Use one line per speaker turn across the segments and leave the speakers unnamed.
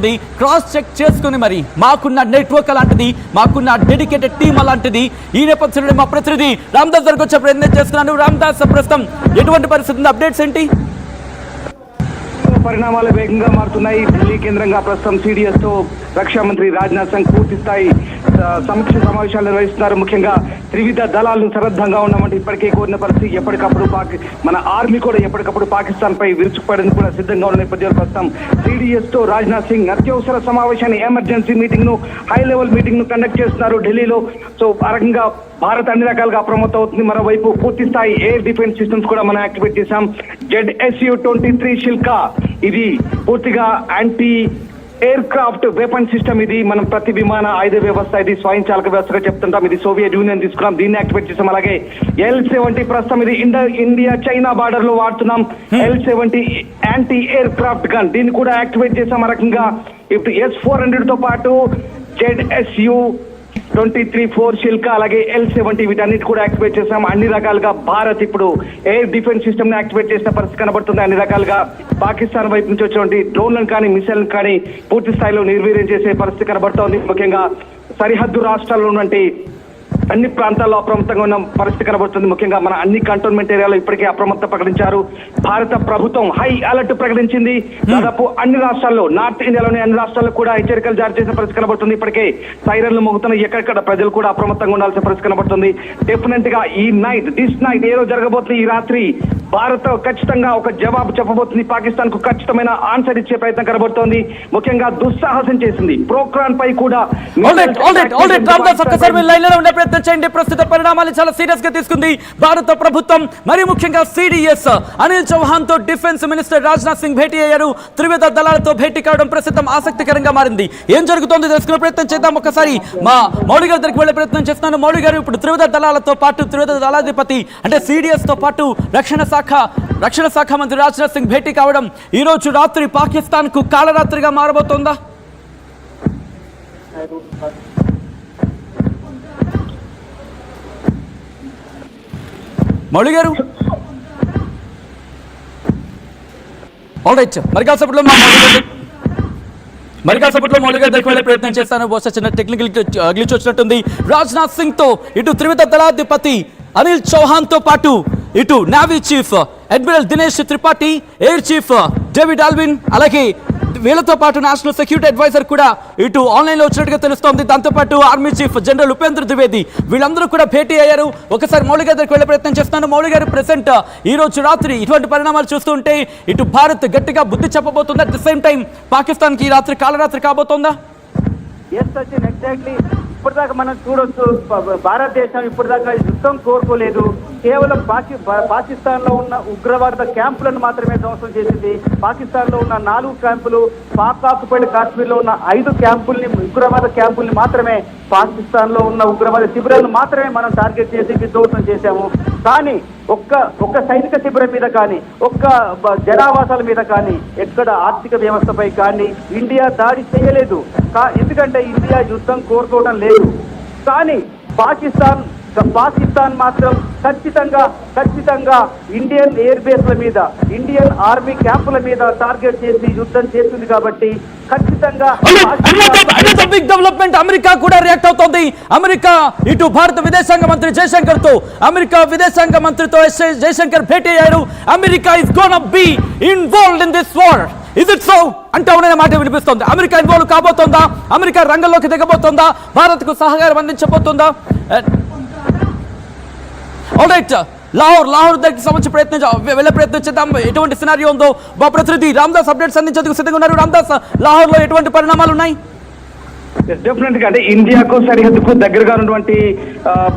జరుగుతోంది. Cross check చేసుకుని మరి మాకున్న నెట్వర్క్ అలాంటిది, మాకున్న డెడికేటెడ్ టీమ్ అలాంటిది. ఈ నేపథ్యంలో మా ప్రతినిధి రామ్దాస్ దగ్గరకు వచ్చే ప్రయత్నం చేస్తున్నాను. రామ్దాస్, ప్రస్తుతం ఎటువంటి పరిస్థితి, అప్డేట్స్ ఏంటి?
పరిణామాలు వేగంగా మారుతున్నాయి. ఢిల్లీ కేంద్రంగా ప్రస్తుతం సిడిఎస్ తో రక్షా మంత్రి రాజ్నాథ్ సింగ్ పూర్తి స్థాయి సమీక్ష సమావేశాలు నిర్వహిస్తున్నారు. ముఖ్యంగా త్రివిధ దళాలను సన్నద్ధంగా ఉన్నామంటే ఇప్పటికే కోరిన పరిస్థితి. ఎప్పటికప్పుడు మన ఆర్మీ కూడా ఎప్పటికప్పుడు పాకిస్తాన్ పై విరుచుకుపడేందుకు కూడా సిద్ధంగా ఉన్న నేపథ్యంలో ప్రస్తుతం సిడిఎస్ తో రాజ్నాథ్ సింగ్ అత్యవసర సమావేశాన్ని, ఎమర్జెన్సీ మీటింగ్ ను, హై లెవెల్ మీటింగ్ ను కండక్ట్ చేస్తున్నారు ఢిల్లీలో. సో ఆ రకంగా భారత్ అన్ని రకాలుగా అప్రమత్తం అవుతుంది. మరోవైపు పూర్తి స్థాయి ఎయిర్ డిఫెన్స్ సిస్టమ్స్ కూడా మనం యాక్టివేట్ చేశాం. ZSU-23 షిల్కా, ఇది పూర్తిగా anti air craft weapon system. ఇది మనం ప్రతి విమాన ఆయుధ వ్యవస్థ, ఇది స్వయంచాలక వ్యవస్థగా చెప్తుంటాం. ఇది సోవియట్ యూనియన్ తీసుకున్నాం, దీన్ని యాక్టివేట్ చేసాం. అలాగే L-70 ప్రస్తుతం ఇది ఇండియా చైనా బార్డర్ లో వాడుతున్నాం. L-70 anti air craft gun, దీన్ని కూడా యాక్టివేట్ చేసాం. ఆ రకంగా ఇప్పుడు S-400 తో పాటు ZSU-23 షిల్కా, అలాగే L-70 వీటన్నిటి కూడా యాక్టివేట్ చేసాం. అన్ని రకాలుగా భారత్ ఇప్పుడు ఎయిర్ డిఫెన్స్ సిస్టమ్ ని యాక్టివేట్ చేసిన పరిస్థితి కనబడుతుంది. అన్ని రకాలుగా పాకిస్తాన్ వైపు నుంచి వచ్చేటువంటి డ్రోన్లను కానీ, మిసైల్ని కానీ పూర్తి స్థాయిలో నిర్వీర్యం చేసే పరిస్థితి కనబడుతోంది. ముఖ్యంగా సరిహద్దు రాష్ట్రాల్లో ఉన్నటువంటి అన్ని ప్రాంతాల్లో అప్రమత్తంగా ఉన్న పరిస్థితి కనబడుతుంది. ముఖ్యంగా మన అన్ని కంటోన్మెంట్ ఏరియాలో ఇప్పటికే అప్రమత్త ప్రకటించారు. భారత ప్రభుత్వం హై అలర్ట్ ప్రకటించింది. దాదాపు అన్ని రాష్ట్రాల్లో, నార్త్ ఇండియాలోని అన్ని రాష్ట్రాల్లో కూడా హెచ్చరికలు జారీ చేసిన పరిస్థితి కనబడుతుంది. ఇప్పటికే సైరన్లు మోగుతున్న ఎక్కడెక్కడ ప్రజలు కూడా అప్రమత్తంగా ఉండాల్సిన పరిస్థితి కనబడుతుంది. డెఫినెట్ గా ఈ నైట్, దిస్ నైట్ ఏదో జరగబోతుంది. ఈ రాత్రి భారత్ ఖచ్చితంగా ఒక జవాబు చెప్పబోతుంది. పాకిస్తాన్ కు ఖచ్చితమైన ఆన్సర్ ఇచ్చే ప్రయత్నం కనబడుతోంది. ముఖ్యంగా దుస్సాహసం చేసింది. ప్రోగ్రామ్ పై కూడా
చేయండి. ప్రస్తుత పరిణామాలు చాలా సీరియస్ గా తీసుకుంది భారత ప్రభుత్వం. మరి ముఖ్యంగా సిడిఎస్ అనిల్ చౌహాన్ తో డిఫెన్స్ మినిస్టర్ రాజ్నాథ్ సింగ్ భేటీ అయ్యారు. త్రివిధ దళాలతో భేటీ కావడం ప్రస్తుతం ఆసక్తికరంగా మారింది. ఏం జరుగుతోంది తెలుసుకునే ప్రయత్నం చేద్దాం. ఒకసారి మా మౌళి గారి దగ్గరికి వెళ్లే ప్రయత్నం చేస్తున్నాను. మౌళి గారు, ఇప్పుడు త్రివిధ దళాలతో పాటు త్రివిధ దళాధిపతి అంటే సిడిఎస్ తో పాటు రక్షణ శాఖ మంత్రి రాజ్నాథ్ సింగ్ భేటీ కావడం ఈ రోజు రాత్రి పాకిస్తాన్ కు కాలరాత్రిగా మారబోతోందా? మౌళి గారు, ఆల్ రైట్. మరి కాసేపట్లో మౌళి గారి దగ్గరికి వెళ్ళే ప్రయత్నం చేస్తాను. బహుశా చిన్న టెక్నికల్ గ్లిచ్ వచ్చినట్టుంది. రాజ్నాథ్ సింగ్ తో ఇటు త్రివిధ దళాధిపతి అనిల్ చౌహాన్ తో పాటు ఇటు navy chief admiral Dinesh Tripathi, air chief David Alvin, అలాగే వీళ్ళతో పాటు నేషనల్ సెక్యూరిటీ అడ్వైజర్ కూడా ఇటు ఆన్లైన్ లో వచ్చినట్టుగా తెలుస్తోంది. దాంతోపాటు army chief general Upendra Dwivedi, వీళ్ళందరూ కూడా భేటీ అయ్యారు. ఒకసారి మౌళి గారి దగ్గరికి వెళ్ళే ప్రయత్నం చేస్తున్నాను. మౌళి గారు, ప్రెసెంట్ ఈ రోజు రాత్రి ఇటువంటి పరిణామాలు చూస్తుంటే ఇటు భారత్ గట్టిగా బుద్ధి చెప్పబోతుందా? At the same time Pakistan కి ఈ రాత్రి కాలరాత్రి కాబోతోందా?
ఎగ్జాక్ట్లీ. ఇప్పటిదాకా మనం చూడొచ్చు, భారతదేశం ఇప్పటిదాకా యుద్ధం కోరుకోలేదు. కేవలం పాకిస్తాన్ లో ఉన్న ఉగ్రవాద క్యాంపులను మాత్రమే ధ్వంసం చేసింది. పాకిస్తాన్ లో ఉన్న 4 క్యాంపులు, పాక్ ఆక్యుపైడ్ కాశ్మీర్ లో ఉన్న 5 క్యాంపుల్ని, ఉగ్రవాద క్యాంపుల్ని మాత్రమే, పాకిస్తాన్ లో ఉన్న ఉగ్రవాద శిబిరాలను మాత్రమే మనం టార్గెట్ చేసి విధ్వంసం చేశాము. కానీ ఒక్క సైనిక శిబిరం మీద కానీ, ఒక్క జనావాసాల మీద కానీ, ఎక్కడ ఆర్థిక వ్యవస్థపై కానీ ఇండియా దాడి చేయలేదు. ఎందుకంటే ఇండియా యుద్ధం కోరుకోవడం లేదు. కానీ పాకిస్తాన్ మాత్రం ఖచ్చితంగా ఇండియన్ ఎయిర్ బేస్ల మీద, ఇండియన్ ఆర్మీ క్యాంపుల మీద టార్గెట్ చేసి యుద్ధం చేస్తుంది. కాబట్టి ఖచ్చితంగా
బిగ్ డెవలప్మెంట్ అమెరికా కూడా రియాక్ట్ అవుతోంది. అమెరికా ఇటు భారత విదేశాంగ మంత్రి జయశంకర్ తో, అమెరికా విదేశాంగ మంత్రితో జయశంకర్ భేటీ అయ్యారు. America is gonna B involved in this war. Is it so అంటే అవుననే మాట వినిపిస్తోంది. America involve కాబోతోందా? అమెరికా రంగంలోకి దిగబోతోందా? భారత్ కు సహకారం అందించబోతోందా? ఆల్ రైట్, లాహోర్ దగ్గరికి సంబంధించి వెళ్ళే ప్రయత్నం చేద్దాం. ఎటువంటి సినారియో ఉందో మా ప్రతినిధి రామ్దాస్ అప్డేట్స్ అందించేందుకు సిద్ధంగా ఉన్నారు. రామ్దాస్, లాహోర్ లో ఎటువంటి పరిణామాలు ఉన్నాయి?
డెఫినెట్ గా అంటే ఇండియాకు సరిహద్దుకు దగ్గరగా ఉన్నటువంటి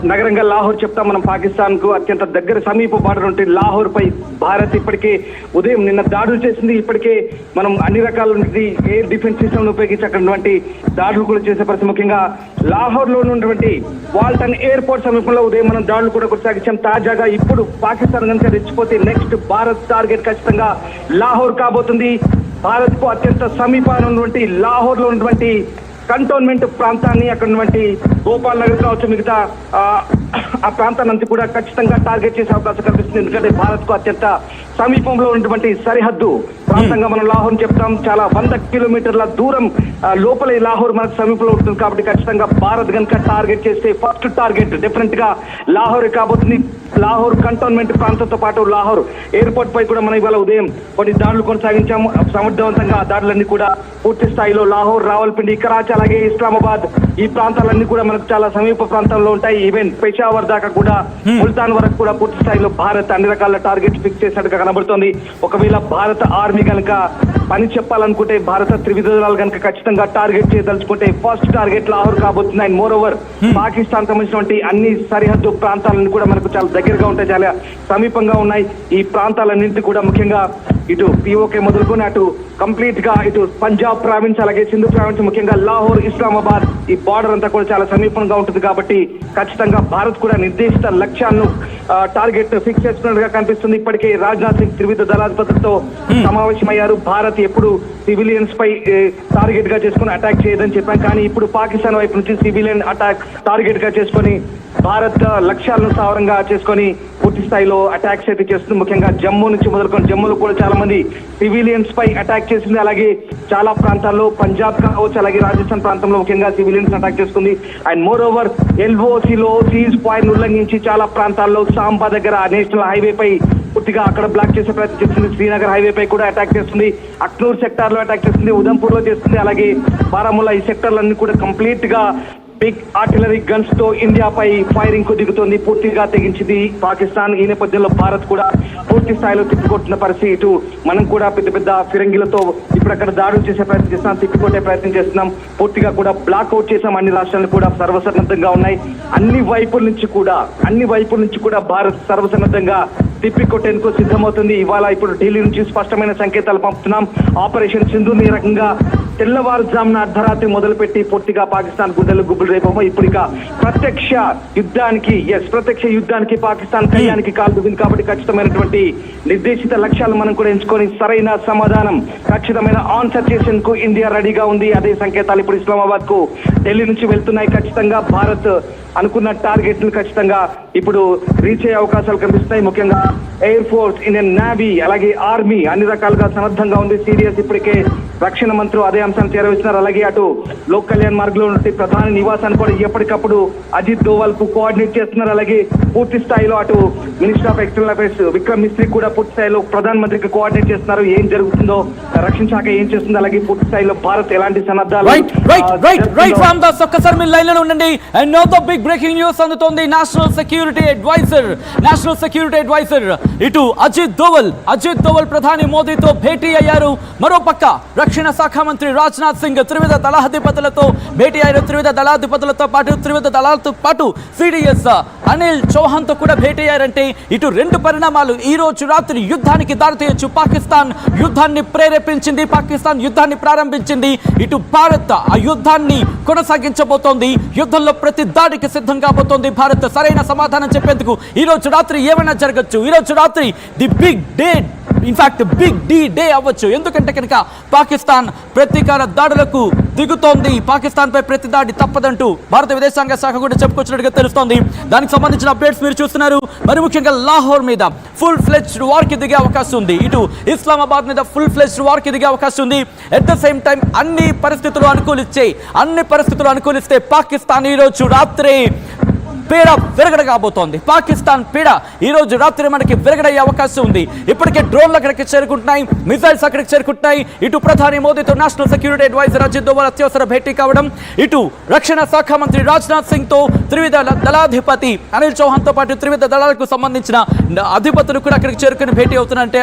నగరంగా లాహోర్ చెప్తాం. మనం పాకిస్తాన్ కు అత్యంత దగ్గర సమీప బార్డర్ ఉంటే లాహోర్ పై భారత్ ఇప్పటికే ఉదయం నిన్న దాడులు చేసింది. ఇప్పటికే మనం అన్ని రకాల ఎయిర్ డిఫెన్స్ సిస్టమ్ ఉపయోగించి అక్కడ దాడులు కూడా చేసే పరిస్థితి. ముఖ్యంగా లాహోర్ లో ఉన్నటువంటి వాల్టన్ ఎయిర్పోర్ట్ సమీపంలో ఉదయం మనం దాడులు కూడా కొనసాగించాం. తాజాగా ఇప్పుడు పాకిస్తాన్ కనుక రెచ్చిపోతే నెక్స్ట్ భారత్ టార్గెట్ ఖచ్చితంగా లాహోర్ కాబోతుంది. భారత్ కు అత్యంత సమీపాన ఉన్నటువంటి లాహోర్ లో ఉన్నటువంటి కంటోన్మెంట్ ప్రాంతాన్ని, అక్కడ ఉన్నటువంటి గోపాల్ నగర్ కావచ్చు, మిగతా ఆ ప్రాంతాన్ని కూడా ఖచ్చితంగా టార్గెట్ చేసే అవకాశం కనిపిస్తుంది. ఎందుకంటే భారత్ కు అత్యంత సమీపంలో ఉన్నటువంటి సరిహద్దు ప్రాంతంగా మనం లాహోర్ చెప్తాం. చాలా 100 కిలోమీటర్ల దూరం లోపల ఈ లాహోర్ మనకు సమీపంలో ఉంటుంది. కాబట్టి ఖచ్చితంగా భారత్ కనుక టార్గెట్ చేస్తే ఫస్ట్ టార్గెట్ డెఫినెట్ గా లాహోర్ కాబోతుంది. లాహోర్ కంటోన్మెంట్ ప్రాంతంతో పాటు లాహోర్ ఎయిర్పోర్ట్ పై కూడా మనం ఇవాళ ఉదయం కొన్ని దాడులు కొనసాగించాము. సమర్థవంతంగా దాడులన్నీ కూడా పూర్తి స్థాయిలో లాహోర్, రావల్పిండి, కరాచీ అలాగే ఇస్లామాబాద్ ఈ ప్రాంతాలన్నీ కూడా మనకు చాలా సమీప ప్రాంతంలో ఉంటాయి. ఈవెన్ పెషావర్ దాకా కూడా, ముల్తాన్ వరకు కూడా పూర్తి స్థాయిలో భారత్ అన్ని రకాల టార్గెట్ ఫిక్స్ చేసినట్టుగా కనబడుతోంది. ఒకవేళ భారత ఆర్మీ కనుక పని చెప్పాలనుకుంటే, భారత త్రివిధ దళాలు కనుక ఖచ్చితంగా టార్గెట్ చేయదలుచుకుంటే ఫస్ట్ టార్గెట్ లాహోర్ కాబోతుంది. అండ్ మోర్ ఓవర్ పాకిస్తాన్ సంబంధించినటువంటి అన్ని సరిహద్దు ప్రాంతాలను కూడా మనకు చాలా దగ్గరగా ఉంటాయి, చాలా సమీపంగా ఉన్నాయి. ఈ ప్రాంతాలన్నింటి కూడా ముఖ్యంగా ఇటు పిఓకే మొదలుకొని అటు కంప్లీట్ గా ఇటు పంజాబ్ ప్రావిన్స్ అలాగే సింధు ప్రావిన్స్, ముఖ్యంగా లాహోర్, ఇస్లామాబాద్ ఈ బార్డర్ అంతా కూడా చాలా సమీపంగా ఉంటుంది. కాబట్టి ఖచ్చితంగా భారత్ కూడా నిర్దేశిత లక్ష్యాలను టార్గెట్ ఫిక్స్ చేసుకున్నట్టుగా కనిపిస్తుంది. ఇప్పటికే రాజ్నాథ్ సింగ్ త్రివిధ దళాధిపతులతో సమావేశమయ్యారు. భారత్ ఎప్పుడు సివిలియన్స్ పై టార్గెట్ గా చేసుకుని అటాక్ చేయదని చెప్పాం. కానీ ఇప్పుడు పాకిస్తాన్ వైపు నుంచి సివిలియన్ అటాక్ టార్గెట్ గా చేసుకొని భారత్ లక్ష్యాలను సావరంగా చేసుకొని పూర్తి స్థాయిలో అటాక్స్ అయితే చేస్తుంది. ముఖ్యంగా జమ్మూ నుంచి మొదలుకొని, జమ్మూలో కూడా చాలా మంది సివిలియన్స్ పై అటాక్ చేసింది. అలాగే చాలా ప్రాంతాల్లో పంజాబ్ కావచ్చు, అలాగే రాజస్థాన్ ప్రాంతంలో ముఖ్యంగా సివిలియన్స్ అటాక్ చేసుకుంది. అండ్ మోర్ ఓవర్ ఎల్ఓసిలో సీజ్ పాయింట్ ఉల్లంఘించి చాలా ప్రాంతాల్లో సాంబా దగ్గర నేషనల్ హైవే పై పూర్తిగా అక్కడ బ్లాక్ చేసే ప్రయత్నం చేస్తుంది. శ్రీనగర్ హైవే పై కూడా అటాక్ చేస్తుంది. అక్నూర్ సెక్టార్ లో అటాక్ చేస్తుంది, ఉదంపూర్ లో చేస్తుంది. అలాగే బారాముల్లా ఈ సెక్టర్లన్నీ కూడా కంప్లీట్ గా బిగ్ ఆర్టిలరీ గన్స్ తో ఇండియాపై ఫైరింగ్ కు దిగుతోంది. పూర్తిగా తెగించింది పాకిస్తాన్. ఈ నేపథ్యంలో భారత్ కూడా పూర్తి స్థాయిలో తిప్పికొట్టిన పరిస్థితి. ఇటు మనం కూడా పెద్ద పెద్ద ఫిరంగిలతో ఇప్పుడు అక్కడ దాడులు చేసే ప్రయత్నం చేస్తున్నాం, తిప్పికొట్టే ప్రయత్నం చేస్తున్నాం. పూర్తిగా కూడా బ్లాక్అవుట్ చేసాం. అన్ని రాష్ట్రాలు కూడా సర్వసన్నద్ధంగా ఉన్నాయి. అన్ని వైపుల నుంచి కూడా భారత్ సర్వసన్నద్ధంగా తిప్పికొట్టేందుకు సిద్ధమవుతుంది. ఇవాళ ఇప్పుడు ఢిల్లీ నుంచి స్పష్టమైన సంకేతాలు పంపుతున్నాం. ఆపరేషన్ సింధూర్ ఈ రకంగా తెల్లవారుజామున అర్ధరాత్రి మొదలుపెట్టి పూర్తిగా పాకిస్తాన్ గుండెలు గుబ్బులు రేపమో ఇప్పుడు ఇక ప్రత్యక్ష యుద్ధానికి పాకిస్తాన్ కయ్యానికి కాలు దిగింది. కాబట్టి ఖచ్చితమైనటువంటి నిర్దేశిత లక్ష్యాలు మనం కూడా ఎంచుకొని సరైన సమాధానం, ఖచ్చితమైన ఆన్సర్ చేసేందుకు ఇండియా రెడీగా ఉంది. అదే సంకేతాలు ఇప్పుడు ఇస్లామాబాద్ కు ఢిల్లీ నుంచి వెళ్తున్నాయి. ఖచ్చితంగా భారత్ అనుకున్న టార్గెట్ ను ఖచ్చితంగా ఇప్పుడు రీచ్ అయ్యే అవకాశాలు కనిపిస్తున్నాయి. ముఖ్యంగా ఎయిర్ ఫోర్స్, ఇండియన్ నేవీ అలాగే ఆర్మీ అన్ని రకాలుగా సన్నద్ధంగా ఉంది. సీరియస్ ఇప్పటికే రక్షణ మంత్రులు అదే అంశాన్ని చేరవేస్తున్నారు. అలాగే అటు లోక్ కళ్యాణ్ మార్గ్ లో ఉన్న ప్రధాని నివాసాన్ని కూడా ఎప్పటికప్పుడు అజిత్ దోవల్ కు కోఆర్డినేట్ చేస్తున్నారు. అలాగే పూర్తి స్థాయిలో అటు minister of external affairs Vikram Misri కూడా పూర్తి స్థాయిలో ప్రధాన మంత్రికి కోఆర్డినేట్ చేస్తున్నారు. ఏం జరుగుతుందో, రక్షణ శాఖ ఏం చేస్తుందో, అలాగే పూర్తి స్థాయిలో భారత్ ఎలాంటి సన్నద్ధాలు
ఒక్కసారి మీరు లైన్ లో ఉండండి. And now the big breaking news అందుతోంది. నేషనల్ సెక్యూరిటీ అడ్వైజర్ ఇటు అజిత్ దోవల్ ప్రధాని మోదీతో భేటీ అయ్యారు. మరోపక్క రక్షణ శాఖ మంత్రి రాజ్నాథ్ సింగ్ త్రివిధ దళాధిపతులతో భేటీ అయ్యారు. త్రివిధ దళాలతో పాటు సిడిఎస్ అనిల్ చౌహాన్ తో కూడా భేటీ అయ్యారంటే ఇటు రెండు పరిణామాలు ఈ రోజు రాత్రి యుద్ధానికి దారితీయొచ్చు. పాకిస్తాన్ యుద్ధాన్ని ప్రేరేపించింది, పాకిస్తాన్ యుద్ధాన్ని ప్రారంభించింది. ఇటు భారత్ ఆ యుద్ధాన్ని కొనసాగించబోతోంది. యుద్ధంలో ప్రతి దాడికి సిద్ధం కాబోతోంది భారత్. సరైన సమాధానం చెప్పేందుకు ఈ రోజు రాత్రి ఏమైనా జరగచ్చు. ఈ రోజు రాత్రి the big day, in fact big day అవ్వచ్చు. ఎందుకంటే కనుక పాకిస్తాన్ ప్రతీకార దాడులకు దిగుతోంది. పాకిస్తాన్ పై ప్రతి దాడి తప్పదంటూ భారత విదేశాంగ శాఖ కూడా చెప్పుకొచ్చినట్టుగా తెలుస్తోంది. దానికి సంబంధించిన అప్డేట్స్ మీరు చూస్తున్నారు. మరి ముఖ్యంగా లాహోర్ మీద ఫుల్ ఫ్లెడ్జ్డ్ వార్ కి దిగే అవకాశం ఉంది. ఇటు ఇస్లామాబాద్ మీద ఫుల్ ఫ్లెడ్జ్డ్ వార్ కి దిగే అవకాశం ఉంది. ఎట్ ద సేమ్ టైం అన్ని పరిస్థితులు అనుకూలిస్తే పాకిస్తాన్ ఈ రోజు రాత్రి పీడ విరగడ కాబోతోంది. పాకిస్తాన్ పీడ ఈ రోజు రాత్రి మనకి విరగడయ్యే అవకాశం ఉంది. ఇప్పటికే డ్రోన్లు అక్కడికి చేరుకుంటున్నాయి, మిసైల్స్ అక్కడికి చేరుకుంటున్నాయి. ఇటు ప్రధాని మోదీతో national security advisor Ajit Doval అత్యవసర భేటీ కావడం, ఇటు రక్షణ శాఖ మంత్రి రాజ్నాథ్ సింగ్ తో త్రివిధ దళాధిపతి అనిల్ చౌహాన్ తో పాటు త్రివిధ దళాలకు సంబంధించిన అధిపతులు కూడా అక్కడికి చేరుకుని భేటీ అవుతున్నారంటే